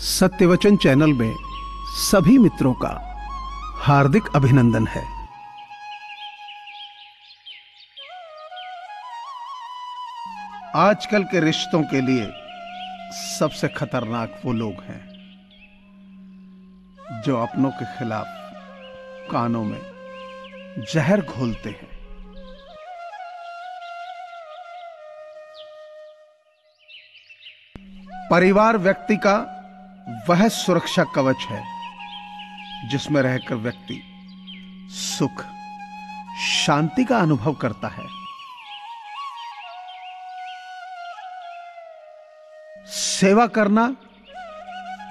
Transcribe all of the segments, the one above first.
सत्यवचन channel में सभी मित्रों का हार्दिक अभिनंदन है। आजकल के रिश्तों के लिए सबसे खतरनाक वो लोग हैं जो अपनों के खिलाफ कानों में जहर घोलते हैं। परिवार व्यक्ति का वह सुरक्षा कवच है जिसमें रहकर व्यक्ति सुख, शांति का अनुभव करता है। सेवा करना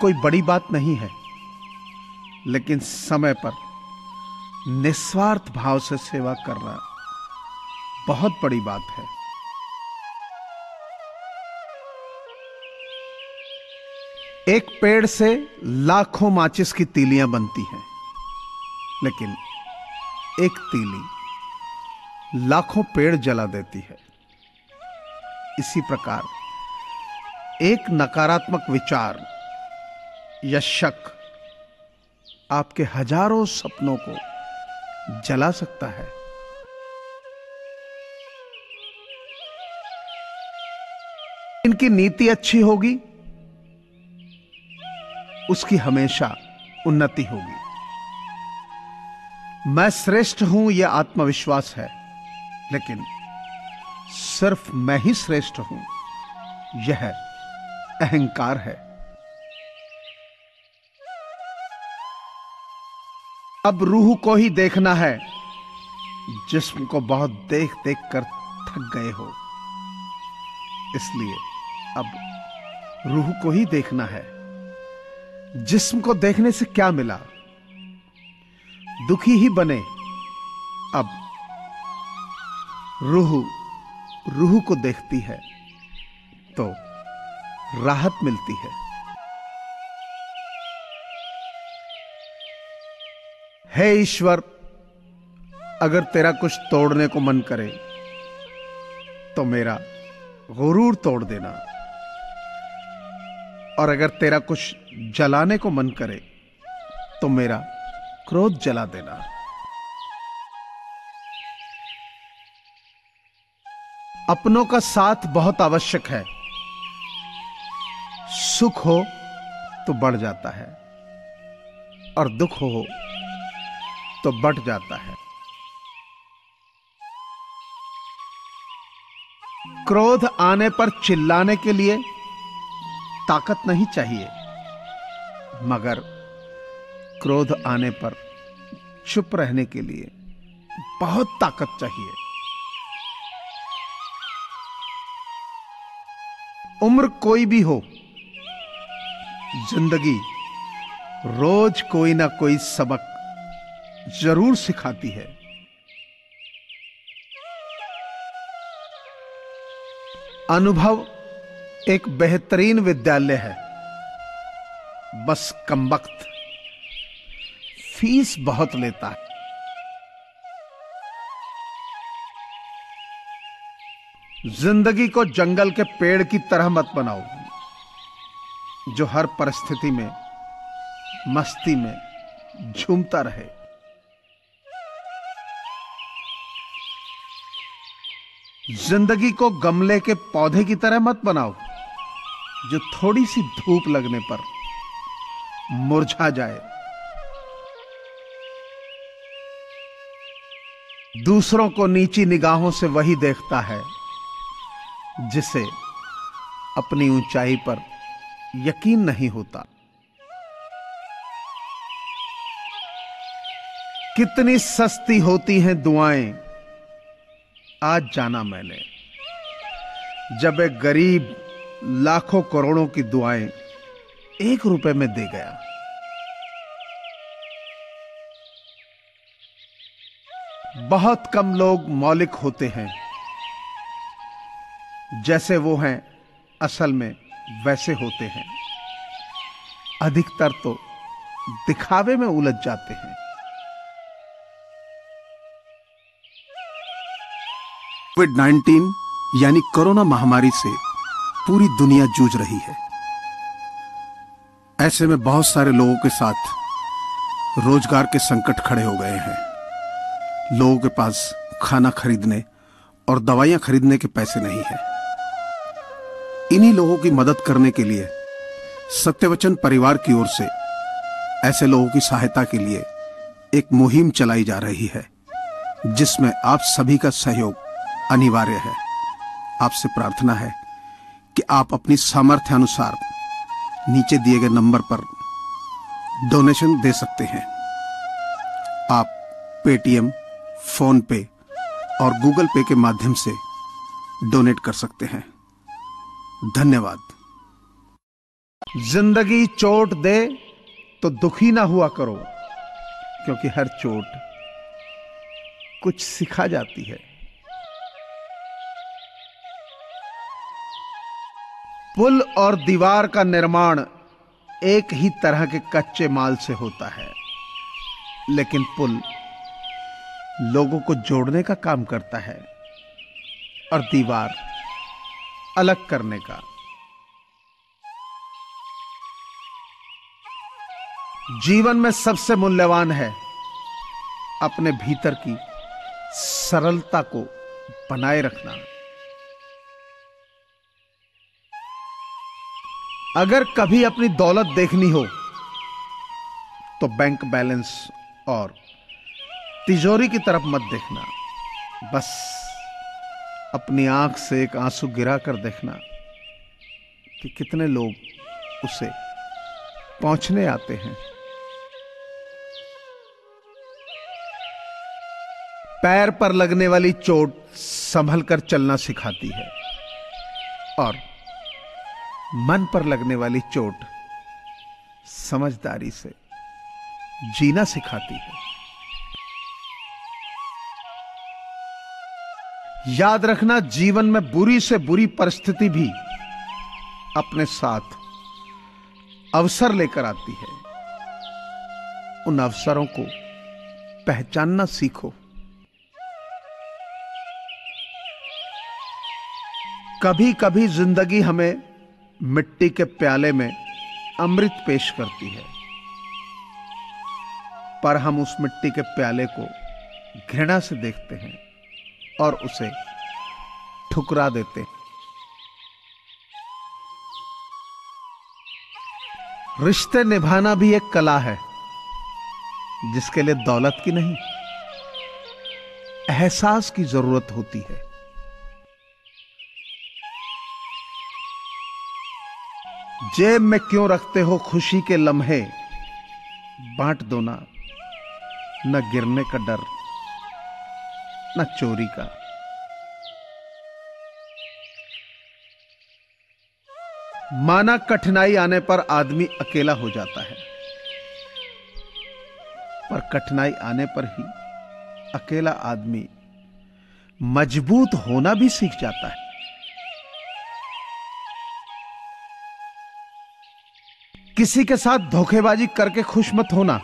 कोई बड़ी बात नहीं है, लेकिन समय पर निस्वार्थ भाव से सेवा करना बहुत बड़ी बात है। एक पेड़ से लाखों माचिस की तीलियां बनती हैं, लेकिन एक तीली लाखों पेड़ जला देती है। इसी प्रकार एक नकारात्मक विचार या शक आपके हजारों सपनों को जला सकता है। इनकी नीति अच्छी होगी, उसकी हमेशा उन्नति होगी। मैं श्रेष्ठ हूं यह आत्मविश्वास है, लेकिन सिर्फ मैं ही श्रेष्ठ हूं यह अहंकार है। अब रूह को ही देखना है, जिस्म को बहुत देख देख कर थक गए हो, इसलिए अब रूह को ही देखना है। जिस्म को देखने से क्या मिला? दुखी ही बने। अब रूह को देखती है तो राहत मिलती है। हे ईश्वर, अगर तेरा कुछ तोड़ने को मन करे तो मेरा गुरूर तोड़ देना, और अगर तेरा कुछ जलाने को मन करे तो मेरा क्रोध जला देना। अपनों का साथ बहुत आवश्यक है। सुख हो तो बढ़ जाता है और दुख हो तो बट जाता है। क्रोध आने पर चिल्लाने के लिए ताकत नहीं चाहिए, मगर क्रोध आने पर चुप रहने के लिए बहुत ताकत चाहिए। उम्र कोई भी हो, जिंदगी रोज कोई ना कोई सबक जरूर सिखाती है। अनुभव एक बेहतरीन विद्यालय है, बस कमबख्त फीस बहुत लेता है। जिंदगी को जंगल के पेड़ की तरह मत बनाओ जो हर परिस्थिति में मस्ती में झूमता रहे। जिंदगी को गमले के पौधे की तरह मत बनाओ जो थोड़ी सी धूप लगने पर मुरझा जाए। दूसरों को नीची निगाहों से वही देखता है जिसे अपनी ऊंचाई पर यकीन नहीं होता। कितनी सस्ती होती हैं दुआएं, आज जाना मैंने, जब एक गरीब लाखों करोड़ों की दुआएं 1 रुपए में दे गया। बहुत कम लोग मौलिक होते हैं, जैसे वो हैं असल में वैसे होते हैं। अधिकतर तो दिखावे में उलझ जाते हैं। कोविड-19 यानी कोरोना महामारी से पूरी दुनिया जूझ रही है। ऐसे में बहुत सारे लोगों के साथ रोजगार के संकट खड़े हो गए हैं। लोगों के पास खाना खरीदने और दवाइयां खरीदने के पैसे नहीं हैं। इन्हीं लोगों की मदद करने के लिए सत्यवचन परिवार की ओर से ऐसे लोगों की सहायता के लिए एक मुहिम चलाई जा रही है, जिसमें आप सभी का सहयोग अनिवार्य है। आपसे प्रार्थना है कि आप अपनी सामर्थ्य अनुसार नीचे दिए गए नंबर पर डोनेशन दे सकते हैं। आप पेटीएम, फोन पे और गूगल पे के माध्यम से डोनेट कर सकते हैं। धन्यवाद। जिंदगी चोट दे तो दुखी ना हुआ करो, क्योंकि हर चोट कुछ सिखा जाती है। पुल और दीवार का निर्माण एक ही तरह के कच्चे माल से होता है, लेकिन पुल लोगों को जोड़ने का काम करता है और दीवार अलग करने का। जीवन में सबसे मूल्यवान है अपने भीतर की सरलता को बनाए रखना। अगर कभी अपनी दौलत देखनी हो तो बैंक बैलेंस और तिजोरी की तरफ मत देखना। बस अपनी आंख से एक आंसू गिरा कर देखना कि कितने लोग उसे पहुंचने आते हैं। पैर पर लगने वाली चोट संभल कर चलना सिखाती है और मन पर लगने वाली चोट समझदारी से जीना सिखाती है। याद रखना, जीवन में बुरी से बुरी परिस्थिति भी अपने साथ अवसर लेकर आती है। उन अवसरों को पहचानना सीखो। कभी कभी जिंदगी हमें मिट्टी के प्याले में अमृत पेश करती है, पर हम उस मिट्टी के प्याले को घृणा से देखते हैं और उसे ठुकरा देते हैं। रिश्ते निभाना भी एक कला है, जिसके लिए दौलत की नहीं, एहसास की जरूरत होती है। जेब में क्यों रखते हो खुशी के लम्हे, बांट दो ना, न गिरने का डर न चोरी का। माना कठिनाई आने पर आदमी अकेला हो जाता है, पर कठिनाई आने पर ही अकेला आदमी मजबूत होना भी सीख जाता है। किसी के साथ धोखेबाजी करके खुश मत होना।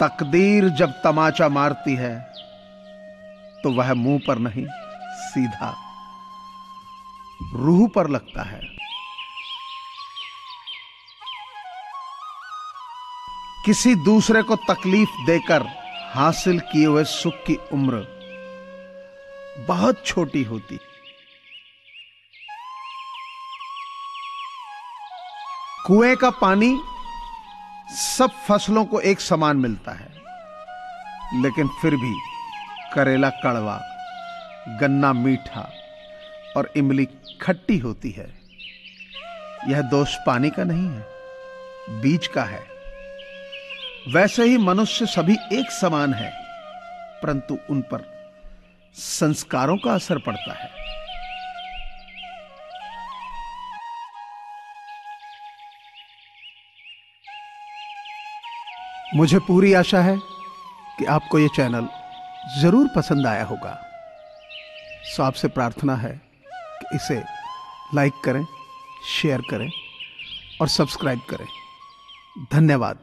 तकदीर जब तमाचा मारती है तो वह मुंह पर नहीं, सीधा रूह पर लगता है। किसी दूसरे को तकलीफ देकर हासिल किए हुए सुख की उम्र बहुत छोटी होती। कुएं का पानी सब फसलों को एक समान मिलता है, लेकिन फिर भी करेला कड़वा, गन्ना मीठा और इमली खट्टी होती है। यह दोष पानी का नहीं है, बीज का है। वैसे ही मनुष्य सभी एक समान है, परंतु उन पर संस्कारों का असर पड़ता है। मुझे पूरी आशा है कि आपको यह चैनल जरूर पसंद आया होगा। सो आपसे प्रार्थना है कि इसे लाइक करें, शेयर करें और सब्सक्राइब करें। धन्यवाद।